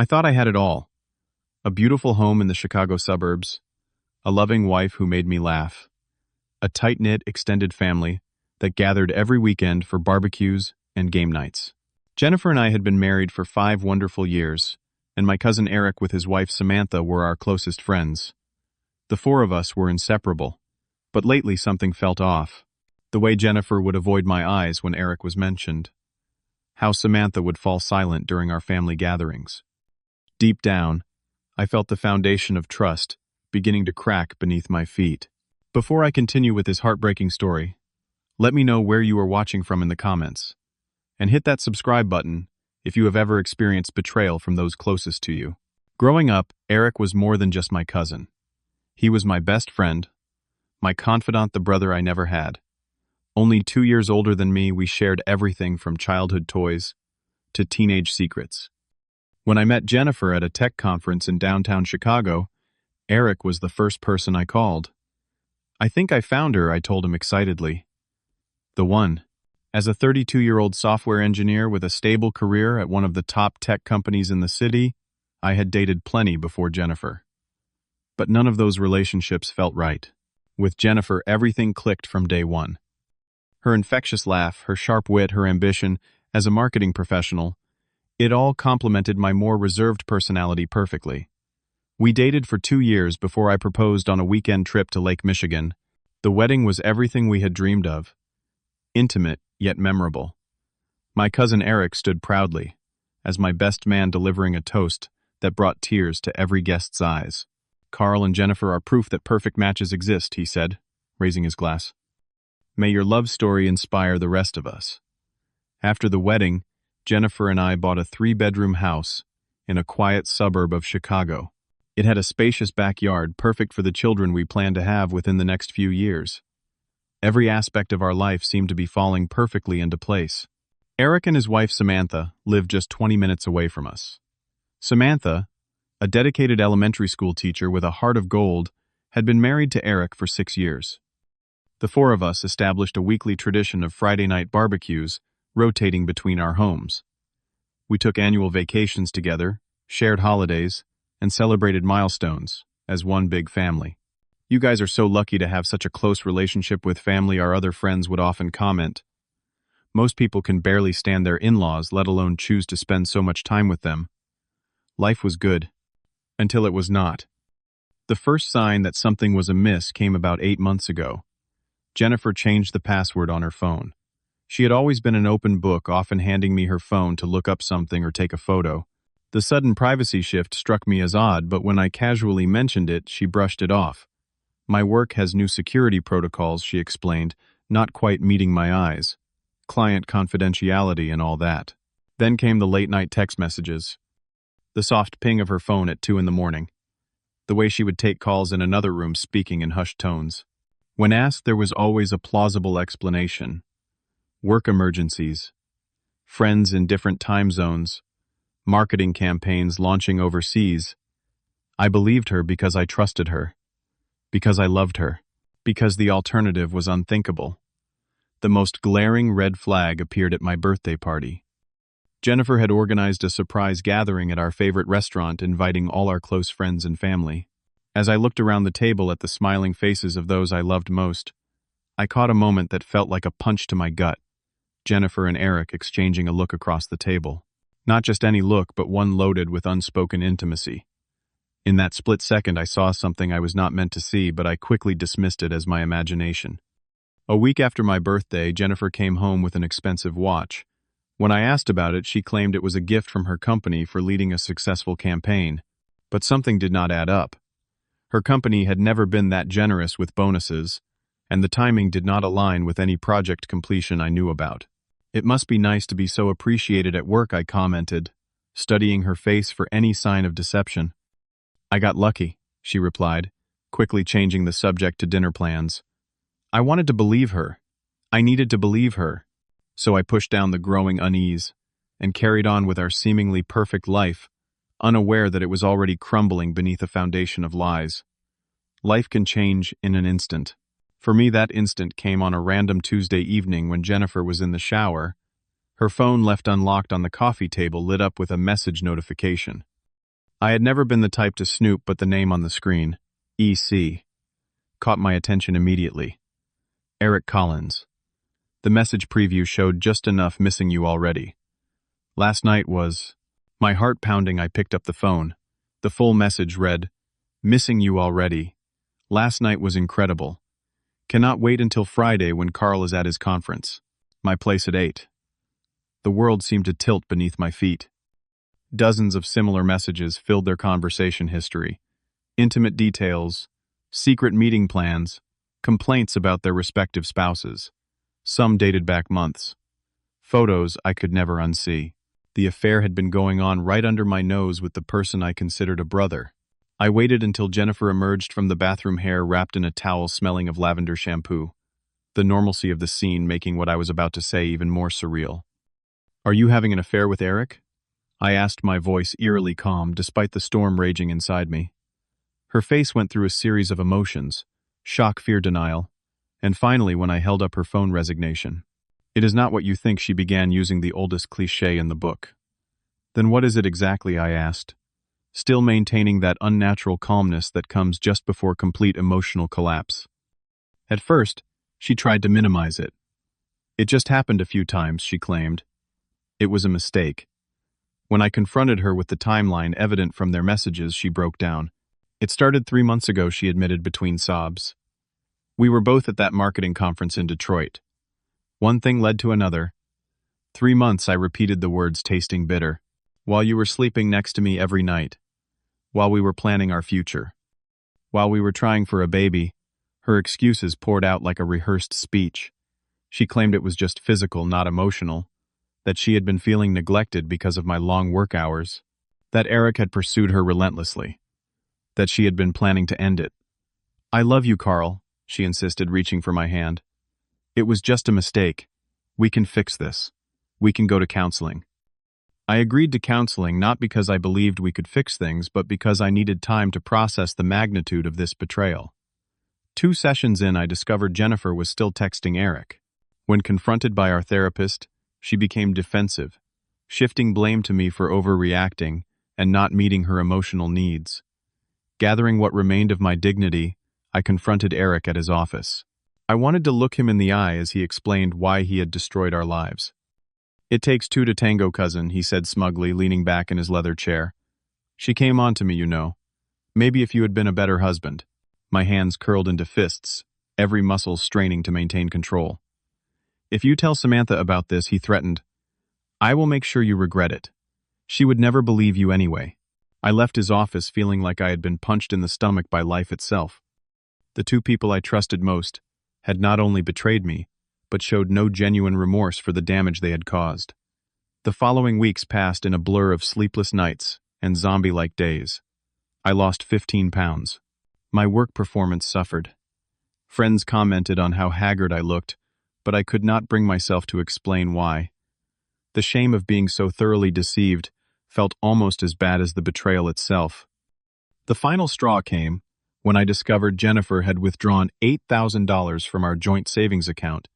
I thought I had it all. A beautiful home in the Chicago suburbs, a loving wife who made me laugh, a tight-knit extended family that gathered every weekend for barbecues and game nights. Jennifer and I had been married for 5 wonderful years, and my cousin Eric with his wife Samantha were our closest friends. The 4 of us were inseparable, but lately something felt off. The way Jennifer would avoid my eyes when Eric was mentioned. How Samantha would fall silent during our family gatherings. Deep down, I felt the foundation of trust beginning to crack beneath my feet. Before I continue with this heartbreaking story, let me know where you are watching from in the comments. And hit that subscribe button if you have ever experienced betrayal from those closest to you. Growing up, Eric was more than just my cousin. He was my best friend, my confidant, the brother I never had. Only 2 years older than me, we shared everything from childhood toys to teenage secrets. When I met Jennifer at a tech conference in downtown Chicago, Eric was the first person I called. "I think I found her," I told him excitedly. The one. As a 32-year-old software engineer with a stable career at one of the top tech companies in the city, I had dated plenty before Jennifer. But none of those relationships felt right. With Jennifer, everything clicked from day one. Her infectious laugh, her sharp wit, her ambition as a marketing professional, it all complemented my more reserved personality perfectly. We dated for 2 years before I proposed on a weekend trip to Lake Michigan. The wedding was everything we had dreamed of. Intimate, yet memorable. My cousin Eric stood proudly, as my best man delivering a toast that brought tears to every guest's eyes. "Carl and Jennifer are proof that perfect matches exist," he said, raising his glass. "May your love story inspire the rest of us." After the wedding, Jennifer and I bought a 3-bedroom house in a quiet suburb of Chicago. It had a spacious backyard, perfect for the children we planned to have within the next few years. Every aspect of our life seemed to be falling perfectly into place. Eric and his wife Samantha lived just 20 minutes away from us. Samantha, a dedicated elementary school teacher with a heart of gold, had been married to Eric for 6 years. The 4 of us established a weekly tradition of Friday night barbecues, rotating between our homes. We took annual vacations together, shared holidays, and celebrated milestones as one big family. "You guys are so lucky to have such a close relationship with family," our other friends would often comment. "Most people can barely stand their in-laws, let alone choose to spend so much time with them." Life was good. Until it was not. The first sign that something was amiss came about 8 months ago. Jennifer changed the password on her phone. She had always been an open book, often handing me her phone to look up something or take a photo. The sudden privacy shift struck me as odd, but when I casually mentioned it, she brushed it off. "My work has new security protocols," she explained, not quite meeting my eyes. "Client confidentiality and all that." Then came the late-night text messages. The soft ping of her phone at 2 in the morning. The way she would take calls in another room speaking in hushed tones. When asked, there was always a plausible explanation. Work emergencies. Friends in different time zones. Marketing campaigns launching overseas. I believed her because I trusted her. Because I loved her. Because the alternative was unthinkable. The most glaring red flag appeared at my birthday party. Jennifer had organized a surprise gathering at our favorite restaurant, inviting all our close friends and family. As I looked around the table at the smiling faces of those I loved most, I caught a moment that felt like a punch to my gut. Jennifer and Eric exchanging a look across the table. Not just any look, but one loaded with unspoken intimacy. In that split second, I saw something I was not meant to see, but I quickly dismissed it as my imagination. A week after my birthday, Jennifer came home with an expensive watch. When I asked about it, she claimed it was a gift from her company for leading a successful campaign. But something did not add up. Her company had never been that generous with bonuses, and the timing did not align with any project completion I knew about. "It must be nice to be so appreciated at work," I commented, studying her face for any sign of deception. "I got lucky," she replied, quickly changing the subject to dinner plans. I wanted to believe her. I needed to believe her. So I pushed down the growing unease and carried on with our seemingly perfect life, unaware that it was already crumbling beneath a foundation of lies. Life can change in an instant. For me, that instant came on a random Tuesday evening when Jennifer was in the shower. Her phone left unlocked on the coffee table lit up with a message notification. I had never been the type to snoop, but the name on the screen, EC, caught my attention immediately. Eric Collins. The message preview showed just enough missing you already. Last night was... My heart pounding, I picked up the phone. The full message read, "Missing you already. Last night was incredible. Cannot wait until Friday when Carl is at his conference. My place at 8. The world seemed to tilt beneath my feet. Dozens of similar messages filled their conversation history. Intimate details, secret meeting plans, complaints about their respective spouses. Some dated back months. Photos I could never unsee. The affair had been going on right under my nose with the person I considered a brother. I waited until Jennifer emerged from the bathroom, hair wrapped in a towel smelling of lavender shampoo. The normalcy of the scene making what I was about to say even more surreal. "Are you having an affair with Eric?" I asked, my voice eerily calm despite the storm raging inside me. Her face went through a series of emotions: shock, fear, denial, and finally when I held up her phone, resignation. "It is not what you think," she began, using the oldest cliché in the book. "Then what is it exactly?" I asked, still maintaining that unnatural calmness that comes just before complete emotional collapse. At first, she tried to minimize it. "It just happened a few times," she claimed. It was a mistake. When I confronted her with the timeline evident from their messages, she broke down. "It started 3 months ago," she admitted between sobs. "We were both at that marketing conference in Detroit. One thing led to another. 3 months," I repeated the words, tasting bitter. "While you were sleeping next to me every night. While we were planning our future. While we were trying for a baby." Her excuses poured out like a rehearsed speech. She claimed it was just physical, not emotional. That she had been feeling neglected because of my long work hours. That Eric had pursued her relentlessly. That she had been planning to end it. "I love you, Carl," she insisted, reaching for my hand. "It was just a mistake. We can fix this. We can go to counseling." I agreed to counseling not because I believed we could fix things, but because I needed time to process the magnitude of this betrayal. 2 sessions in, I discovered Jennifer was still texting Eric. When confronted by our therapist, she became defensive, shifting blame to me for overreacting and not meeting her emotional needs. Gathering what remained of my dignity, I confronted Eric at his office. I wanted to look him in the eye as he explained why he had destroyed our lives. "It takes 2 to tango, cousin," he said smugly, leaning back in his leather chair. "She came on to me, you know. Maybe if you had been a better husband." My hands curled into fists, every muscle straining to maintain control. "If you tell Samantha about this," he threatened, "I will make sure you regret it. She would never believe you anyway." I left his office feeling like I had been punched in the stomach by life itself. The 2 people I trusted most had not only betrayed me, but showed no genuine remorse for the damage they had caused. The following weeks passed in a blur of sleepless nights and zombie-like days. I lost 15 pounds. My work performance suffered. Friends commented on how haggard I looked, but I could not bring myself to explain why. The shame of being so thoroughly deceived felt almost as bad as the betrayal itself. The final straw came when I discovered Jennifer had withdrawn $8,000 from our joint savings account,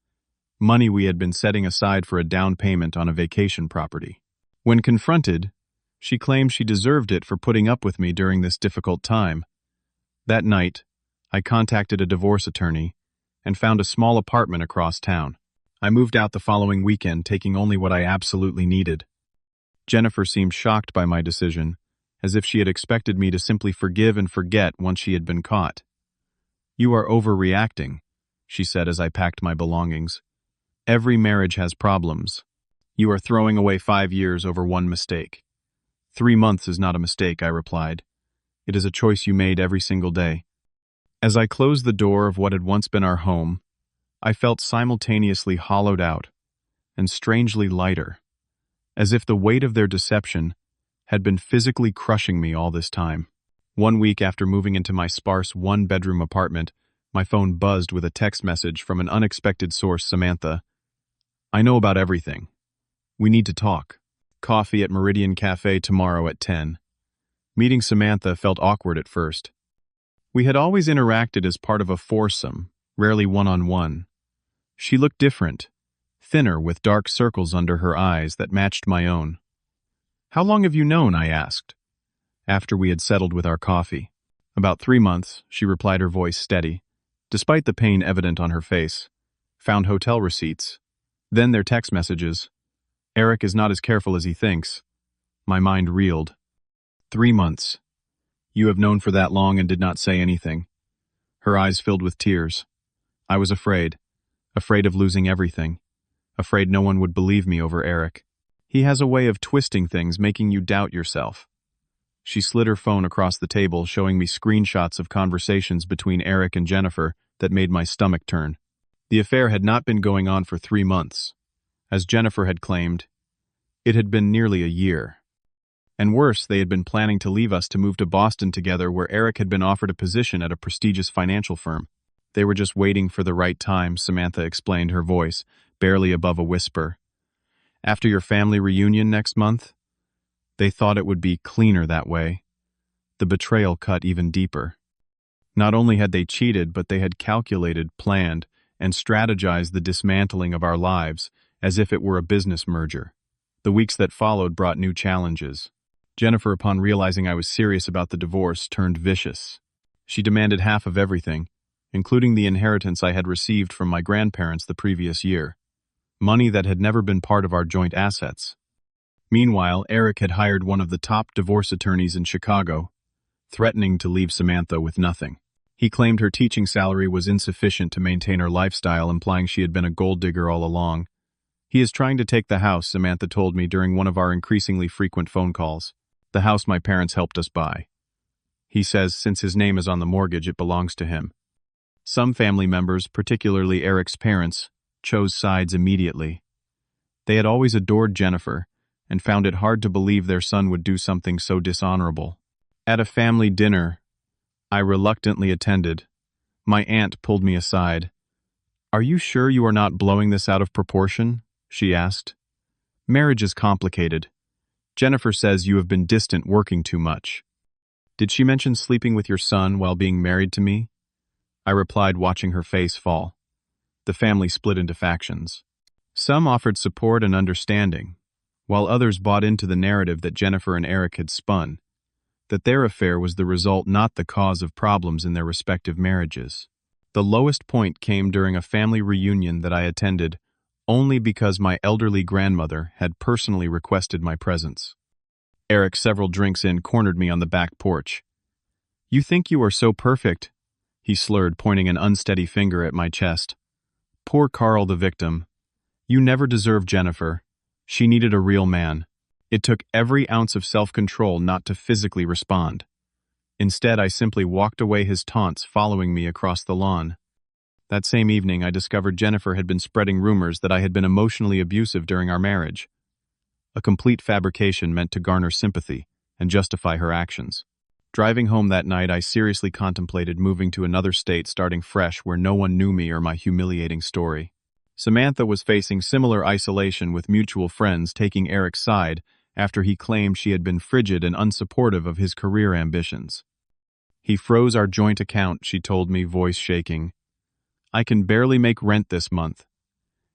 money we had been setting aside for a down payment on a vacation property. When confronted, she claimed she deserved it for putting up with me during this difficult time. That night, I contacted a divorce attorney and found a small apartment across town. I moved out the following weekend, taking only what I absolutely needed. Jennifer seemed shocked by my decision, as if she had expected me to simply forgive and forget once she had been caught. "You are overreacting," she said as I packed my belongings. "Every marriage has problems. You are throwing away 5 years over one mistake." 3 months is not a mistake," I replied. "It is a choice you made every single day." As I closed the door of what had once been our home, I felt simultaneously hollowed out and strangely lighter, as if the weight of their deception had been physically crushing me all this time. 1 week after moving into my sparse 1-bedroom apartment, my phone buzzed with a text message from an unexpected source: "Samantha, I know about everything. We need to talk. Coffee at Meridian Cafe tomorrow at 10. Meeting Samantha felt awkward at first. We had always interacted as part of a foursome, rarely one-on-one. She looked different, thinner with dark circles under her eyes that matched my own. "How long have you known?" I asked. after we had settled with our coffee. About 3 months, she replied, her voice steady, despite the pain evident on her face. Found hotel receipts. Then their text messages. Eric is not as careful as he thinks. My mind reeled. 3 months. You have known for that long and did not say anything. Her eyes filled with tears. I was afraid. Afraid of losing everything. Afraid no one would believe me over Eric. He has a way of twisting things, making you doubt yourself. She slid her phone across the table, showing me screenshots of conversations between Eric and Jennifer that made my stomach turn. The affair had not been going on for 3 months. As Jennifer had claimed, it had been nearly a year. And worse, they had been planning to leave us to move to Boston together, where Eric had been offered a position at a prestigious financial firm. They were just waiting for the right time, Samantha explained, her voice barely above a whisper. After your family reunion next month? They thought it would be cleaner that way. The betrayal cut even deeper. Not only had they cheated, but they had calculated, planned, and strategized the dismantling of our lives as if it were a business merger. The weeks that followed brought new challenges. Jennifer, upon realizing I was serious about the divorce, turned vicious. She demanded half of everything, including the inheritance I had received from my grandparents the previous year. Money that had never been part of our joint assets. Meanwhile, Eric had hired one of the top divorce attorneys in Chicago, threatening to leave Samantha with nothing. He claimed her teaching salary was insufficient to maintain her lifestyle, implying she had been a gold digger all along. He is trying to take the house, Samantha told me during one of our increasingly frequent phone calls. The house my parents helped us buy. He says since his name is on the mortgage, it belongs to him. Some family members, particularly Eric's parents, chose sides immediately. They had always adored Jennifer and found it hard to believe their son would do something so dishonorable. At a family dinner I reluctantly attended, my aunt pulled me aside. "Are you sure you are not blowing this out of proportion?" she asked. "Marriage is complicated. Jennifer says you have been distant, working too much." "Did she mention sleeping with your son while being married to me?" I replied, watching her face fall. The family split into factions. Some offered support and understanding, while others bought into the narrative that Jennifer and Eric had spun, that their affair was the result, not the cause, of problems in their respective marriages. The lowest point came during a family reunion that I attended only because my elderly grandmother had personally requested my presence. Eric, several drinks in, cornered me on the back porch. "You think you are so perfect," he slurred, pointing an unsteady finger at my chest. "Poor Carl, the victim. You never deserved Jennifer. She needed a real man." It took every ounce of self-control not to physically respond. Instead, I simply walked away, his taunts following me across the lawn. That same evening, I discovered Jennifer had been spreading rumors that I had been emotionally abusive during our marriage. A complete fabrication meant to garner sympathy and justify her actions. Driving home that night, I seriously contemplated moving to another state, starting fresh where no one knew me or my humiliating story. Samantha was facing similar isolation, with mutual friends taking Eric's side after he claimed she had been frigid and unsupportive of his career ambitions. "He froze our joint account," she told me, voice shaking. "I can barely make rent this month.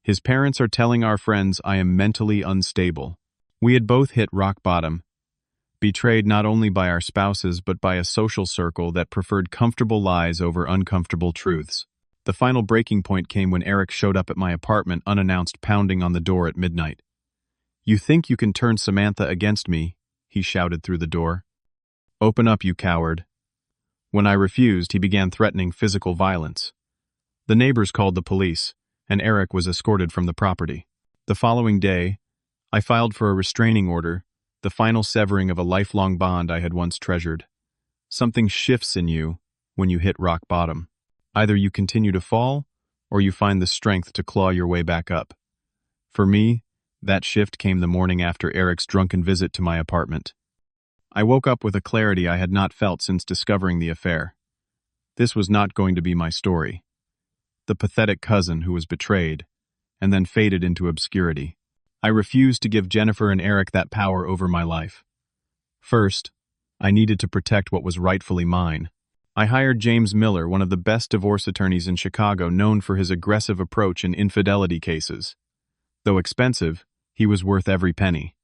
His parents are telling our friends I am mentally unstable." We had both hit rock bottom, betrayed not only by our spouses but by a social circle that preferred comfortable lies over uncomfortable truths. The final breaking point came when Eric showed up at my apartment unannounced, pounding on the door at midnight. "You think you can turn Samantha against me?" he shouted through the door. "Open up, you coward." When I refused, he began threatening physical violence. The neighbors called the police, and Eric was escorted from the property. The following day, I filed for a restraining order, the final severing of a lifelong bond I had once treasured. Something shifts in you when you hit rock bottom. Either you continue to fall, or you find the strength to claw your way back up. For me, that shift came the morning after Eric's drunken visit to my apartment. I woke up with a clarity I had not felt since discovering the affair. This was not going to be my story. The pathetic cousin who was betrayed, and then faded into obscurity. I refused to give Jennifer and Eric that power over my life. First, I needed to protect what was rightfully mine. I hired James Miller, one of the best divorce attorneys in Chicago, known for his aggressive approach in infidelity cases. Though expensive, he was worth every penny.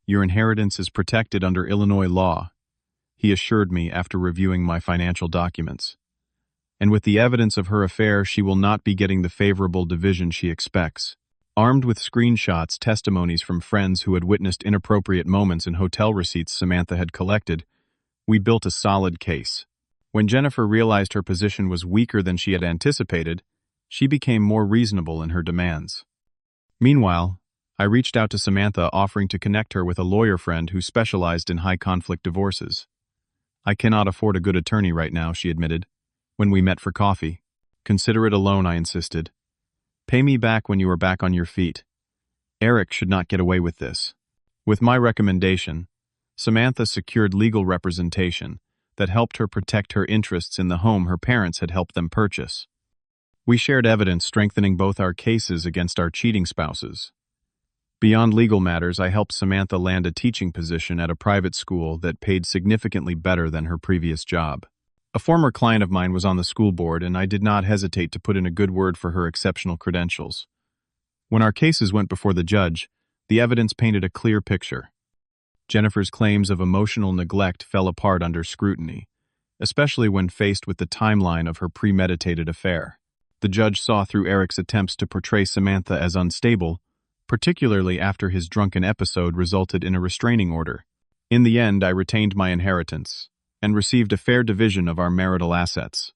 "Your inheritance is protected under Illinois law," he assured me after reviewing my financial documents. And with the evidence of her affair, she will not be getting the favorable division she expects. Armed with screenshots, testimonies from friends who had witnessed inappropriate moments and hotel receipts Samantha had collected, we built a solid case. When Jennifer realized her position was weaker than she had anticipated, she became more reasonable in her demands. Meanwhile, I reached out to Samantha offering to connect her with a lawyer friend who specialized in high-conflict divorces. "I cannot afford a good attorney right now," she admitted, when we met for coffee. "Consider it a loan," I insisted. "Pay me back when you are back on your feet. Eric should not get away with this." With my recommendation, Samantha secured legal representation that helped her protect her interests in the home her parents had helped them purchase. We shared evidence strengthening both our cases against our cheating spouses. Beyond legal matters, I helped Samantha land a teaching position at a private school that paid significantly better than her previous job. A former client of mine was on the school board, and I did not hesitate to put in a good word for her exceptional credentials. When our cases went before the judge, the evidence painted a clear picture. Jennifer's claims of emotional neglect fell apart under scrutiny, especially when faced with the timeline of her premeditated affair. The judge saw through Eric's attempts to portray Samantha as unstable, particularly after his drunken episode resulted in a restraining order. In the end, I retained my inheritance and received a fair division of our marital assets.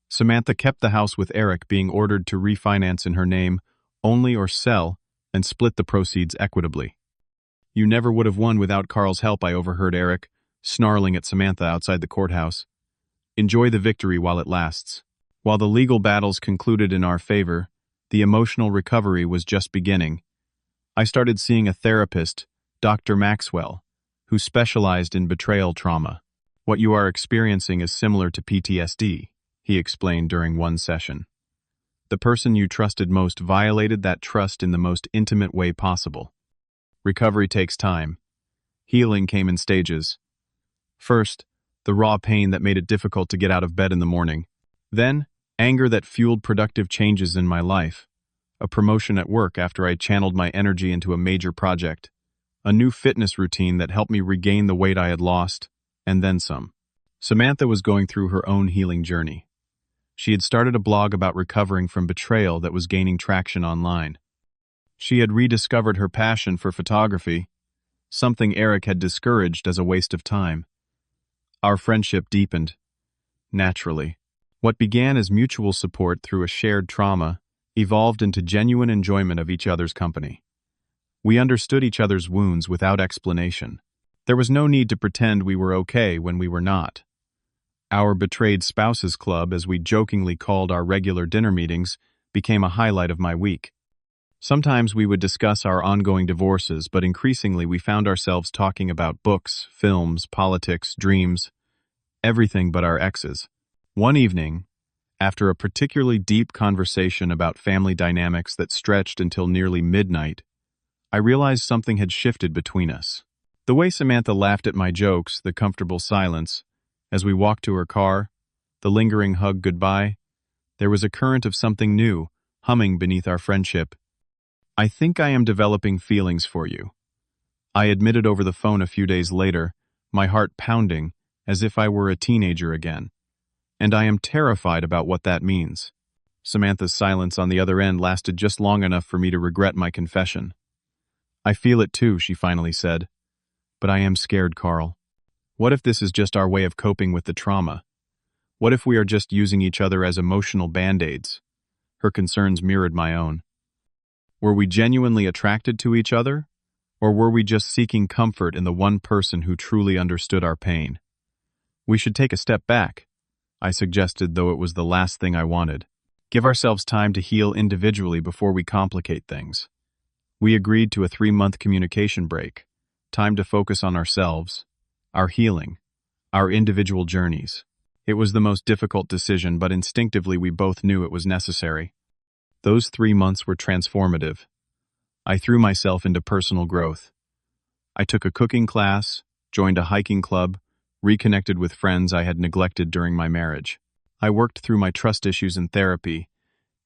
Samantha kept the house, with Eric being ordered to refinance in her name only or sell and split the proceeds equitably. "You never would have won without Carl's help," I overheard Eric snarling at Samantha outside the courthouse. "Enjoy the victory while it lasts." While the legal battles concluded in our favor, the emotional recovery was just beginning. I started seeing a therapist, Dr. Maxwell, who specialized in betrayal trauma. "What you are experiencing is similar to PTSD, he explained during one session. The person you trusted most violated that trust in the most intimate way possible. Recovery takes time. Healing came in stages. First, the raw pain that made it difficult to get out of bed in the morning. Then, anger that fueled productive changes in my life. A promotion at work after I channeled my energy into a major project. A new fitness routine that helped me regain the weight I had lost, and then some. Samantha was going through her own healing journey. She had started a blog about recovering from betrayal that was gaining traction online. She had rediscovered her passion for photography, something Eric had discouraged as a waste of time. Our friendship deepened, naturally. What began as mutual support through a shared trauma evolved into genuine enjoyment of each other's company. We understood each other's wounds without explanation. There was no need to pretend we were okay when we were not. Our Betrayed Spouses Club, as we jokingly called our regular dinner meetings, became a highlight of my week. Sometimes we would discuss our ongoing divorces, but increasingly we found ourselves talking about books, films, politics, dreams, everything but our exes. One evening, after a particularly deep conversation about family dynamics that stretched until nearly midnight, I realized something had shifted between us. The way Samantha laughed at my jokes, the comfortable silence, as we walked to her car, the lingering hug goodbye, there was a current of something new, humming beneath our friendship. "I think I am developing feelings for you," I admitted over the phone a few days later, my heart pounding as if I were a teenager again. "And I am terrified about what that means." Samantha's silence on the other end lasted just long enough for me to regret my confession. "I feel it too," she finally said. "But I am scared, Carl. What if this is just our way of coping with the trauma? What if we are just using each other as emotional band-aids?" Her concerns mirrored my own. Were we genuinely attracted to each other? Or were we just seeking comfort in the one person who truly understood our pain? "We should take a step back," I suggested, though it was the last thing I wanted. "Give ourselves time to heal individually before we complicate things." We agreed to a 3-month communication break, time to focus on ourselves, our healing, our individual journeys. It was the most difficult decision, but instinctively we both knew it was necessary. Those 3 months were transformative. I threw myself into personal growth. I took a cooking class, joined a hiking club, reconnected with friends I had neglected during my marriage. I worked through my trust issues in therapy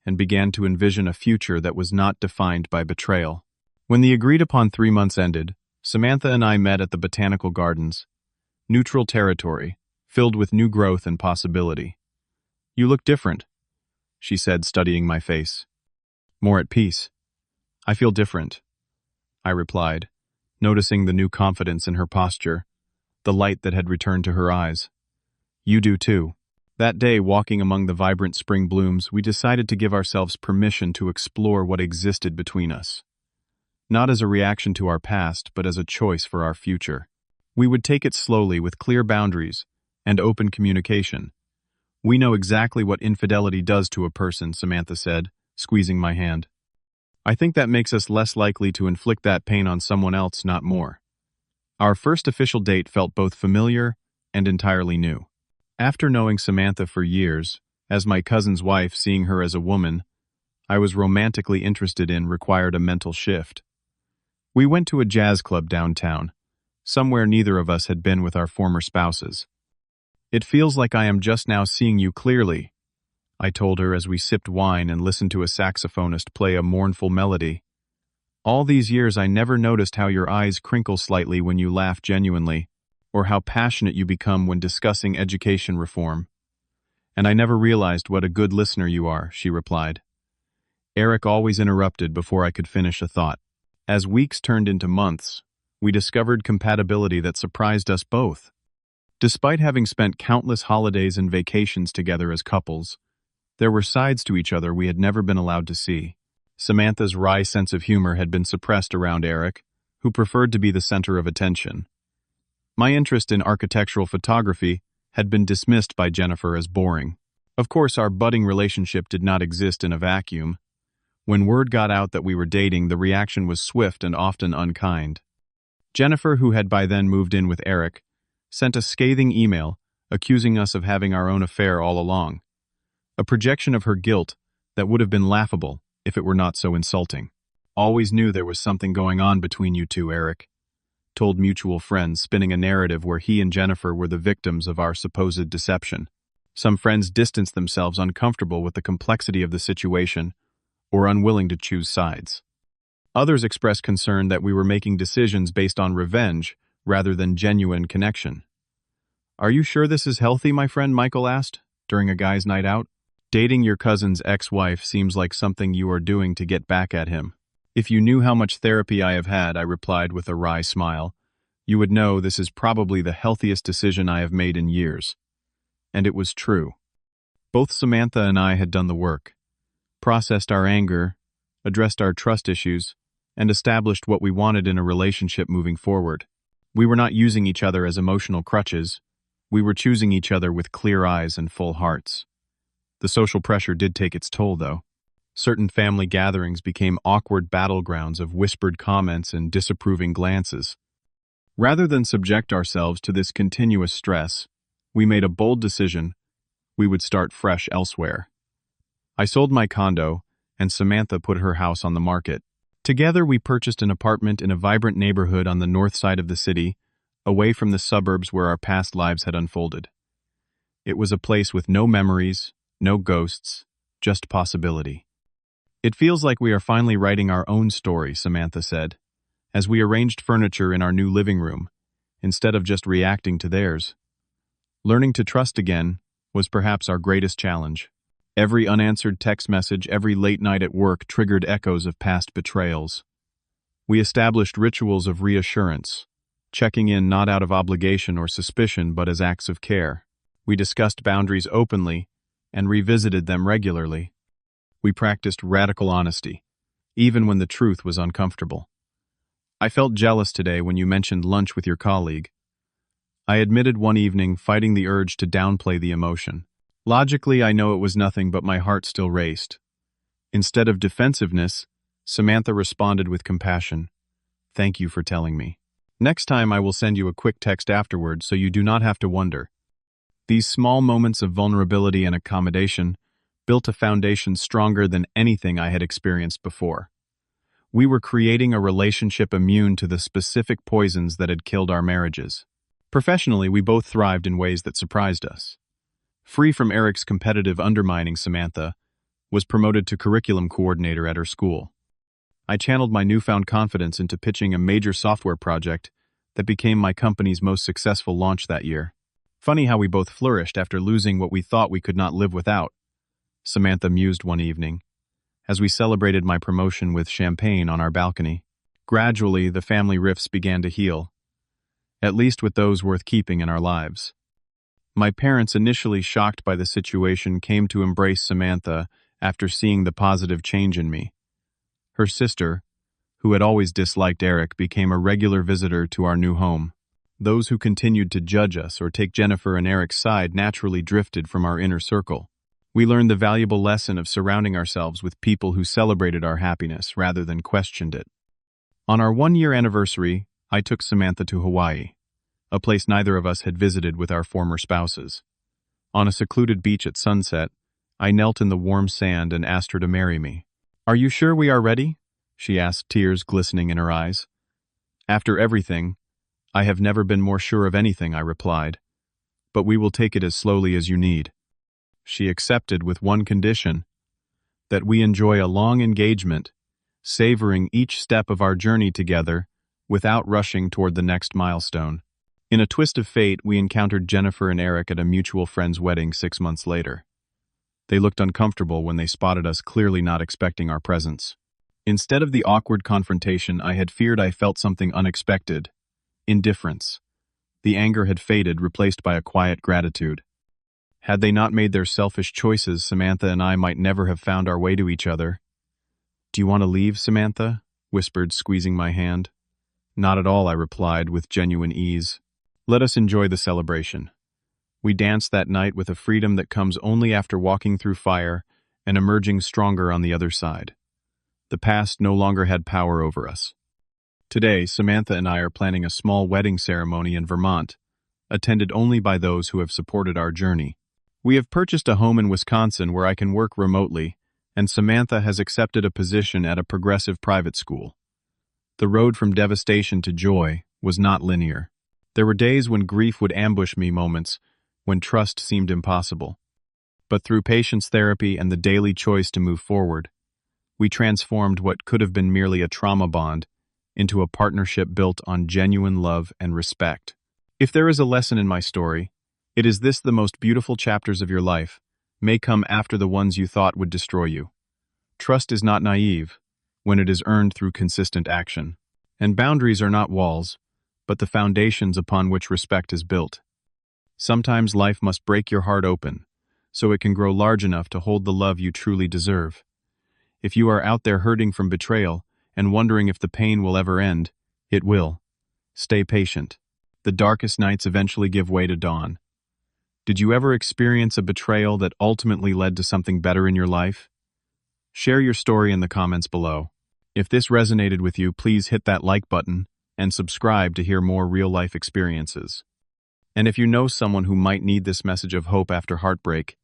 and began to envision a future that was not defined by betrayal. When the agreed-upon 3 months ended, Samantha and I met at the botanical gardens. neutral territory, filled with new growth and possibility. "You look different," she said, studying my face. "More at peace." "I feel different," I replied, noticing the new confidence in her posture, the light that had returned to her eyes. "You do too." That day, walking among the vibrant spring blooms, we decided to give ourselves permission to explore what existed between us. Not as a reaction to our past, but as a choice for our future. We would take it slowly with clear boundaries and open communication. "We know exactly what infidelity does to a person," Samantha said, squeezing my hand. "I think that makes us less likely to inflict that pain on someone else, not more." Our first official date felt both familiar and entirely new. After knowing Samantha for years, as my cousin's wife, seeing her as a woman I was romantically interested in required a mental shift. We went to a jazz club downtown, somewhere neither of us had been with our former spouses. "It feels like I am just now seeing you clearly," I told her as we sipped wine and listened to a saxophonist play a mournful melody. "All these years I never noticed how your eyes crinkle slightly when you laugh genuinely, or how passionate you become when discussing education reform. And I never realized what a good listener you are," she replied. Eric always interrupted before I could finish a thought. As weeks turned into months, we discovered compatibility that surprised us both. Despite having spent countless holidays and vacations together as couples, there were sides to each other we had never been allowed to see. Samantha's wry sense of humor had been suppressed around Eric, who preferred to be the center of attention. My interest in architectural photography had been dismissed by Jennifer as boring. Of course, our budding relationship did not exist in a vacuum. When word got out that we were dating, the reaction was swift and often unkind. Jennifer, who had by then moved in with Eric, sent a scathing email accusing us of having our own affair all along, a projection of her guilt that would have been laughable if it were not so insulting. "Always knew there was something going on between you two, Eric," told mutual friends, spinning a narrative where he and Jennifer were the victims of our supposed deception. Some friends distanced themselves, uncomfortable with the complexity of the situation or unwilling to choose sides. Others expressed concern that we were making decisions based on revenge rather than genuine connection. "Are you sure this is healthy?" my friend Michael asked during a guy's night out. "Dating your cousin's ex-wife seems like something you are doing to get back at him." "If you knew how much therapy I have had," I replied with a wry smile, "you would know this is probably the healthiest decision I have made in years." And it was true. Both Samantha and I had done the work, processed our anger, addressed our trust issues, and established what we wanted in a relationship moving forward. We were not using each other as emotional crutches. We were choosing each other with clear eyes and full hearts. The social pressure did take its toll, though. Certain family gatherings became awkward battlegrounds of whispered comments and disapproving glances. Rather than subject ourselves to this continuous stress, we made a bold decision: we would start fresh elsewhere. I sold my condo, and Samantha put her house on the market. Together we purchased an apartment in a vibrant neighborhood on the north side of the city, away from the suburbs where our past lives had unfolded. It was a place with no memories, no ghosts, just possibility. "It feels like we are finally writing our own story," Samantha said, as we arranged furniture in our new living room, instead of just reacting to theirs. Learning to trust again was perhaps our greatest challenge. Every unanswered text message, every late night at work triggered echoes of past betrayals. We established rituals of reassurance, checking in not out of obligation or suspicion but as acts of care. We discussed boundaries openly and revisited them regularly. We practiced radical honesty, even when the truth was uncomfortable. "I felt jealous today when you mentioned lunch with your colleague," I admitted one evening, fighting the urge to downplay the emotion. Logically, I know it was nothing, but my heart still raced. Instead of defensiveness, Samantha responded with compassion. "Thank you for telling me. Next time I will send you a quick text afterward so you do not have to wonder." These small moments of vulnerability and accommodation built a foundation stronger than anything I had experienced before. We were creating a relationship immune to the specific poisons that had killed our marriages. Professionally, we both thrived in ways that surprised us. Free from Eric's competitive undermining, Samantha was promoted to curriculum coordinator at her school. I channeled my newfound confidence into pitching a major software project that became my company's most successful launch that year. Funny how we both flourished after losing what we thought we could not live without, Samantha mused one evening, as we celebrated my promotion with champagne on our balcony. Gradually, the family rifts began to heal, at least with those worth keeping in our lives. My parents, initially shocked by the situation, came to embrace Samantha after seeing the positive change in me. Her sister, who had always disliked Eric, became a regular visitor to our new home. Those who continued to judge us or take Jennifer and Eric's side naturally drifted from our inner circle. We learned the valuable lesson of surrounding ourselves with people who celebrated our happiness rather than questioned it. On our 1-year anniversary, I took Samantha to Hawaii, a place neither of us had visited with our former spouses. On a secluded beach at sunset, I knelt in the warm sand and asked her to marry me. "Are you sure we are ready?" she asked, tears glistening in her eyes. "After everything, I have never been more sure of anything," I replied. "But we will take it as slowly as you need." She accepted with one condition: that we enjoy a long engagement, savoring each step of our journey together without rushing toward the next milestone. In a twist of fate, we encountered Jennifer and Eric at a mutual friend's wedding 6 months later. They looked uncomfortable when they spotted us, clearly not expecting our presence. Instead of the awkward confrontation I had feared, I felt something unexpected: indifference. The anger had faded, replaced by a quiet gratitude. Had they not made their selfish choices, Samantha and I might never have found our way to each other. "Do you want to leave, Samantha?" whispered, squeezing my hand. "Not at all," I replied with genuine ease. "Let us enjoy the celebration." We danced that night with a freedom that comes only after walking through fire and emerging stronger on the other side. The past no longer had power over us. Today, Samantha and I are planning a small wedding ceremony in Vermont, attended only by those who have supported our journey. We have purchased a home in Wisconsin where I can work remotely, and Samantha has accepted a position at a progressive private school. The road from devastation to joy was not linear. There were days when grief would ambush me, moments when trust seemed impossible. But through patience therapy and the daily choice to move forward, we transformed what could have been merely a trauma bond into a partnership built on genuine love and respect. If there is a lesson in my story, it is this: the most beautiful chapters of your life may come after the ones you thought would destroy you. Trust is not naive when it is earned through consistent action. And boundaries are not walls, but the foundations upon which respect is built. Sometimes life must break your heart open, so it can grow large enough to hold the love you truly deserve. If you are out there hurting from betrayal and wondering if the pain will ever end, it will. Stay patient. The darkest nights eventually give way to dawn. Did you ever experience a betrayal that ultimately led to something better in your life? Share your story in the comments below. If this resonated with you, please hit that like button and subscribe to hear more real-life experiences. And if you know someone who might need this message of hope after heartbreak,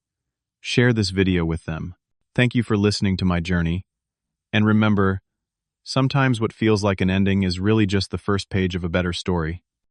share this video with them. Thank you for listening to my journey. And remember, sometimes what feels like an ending is really just the first page of a better story.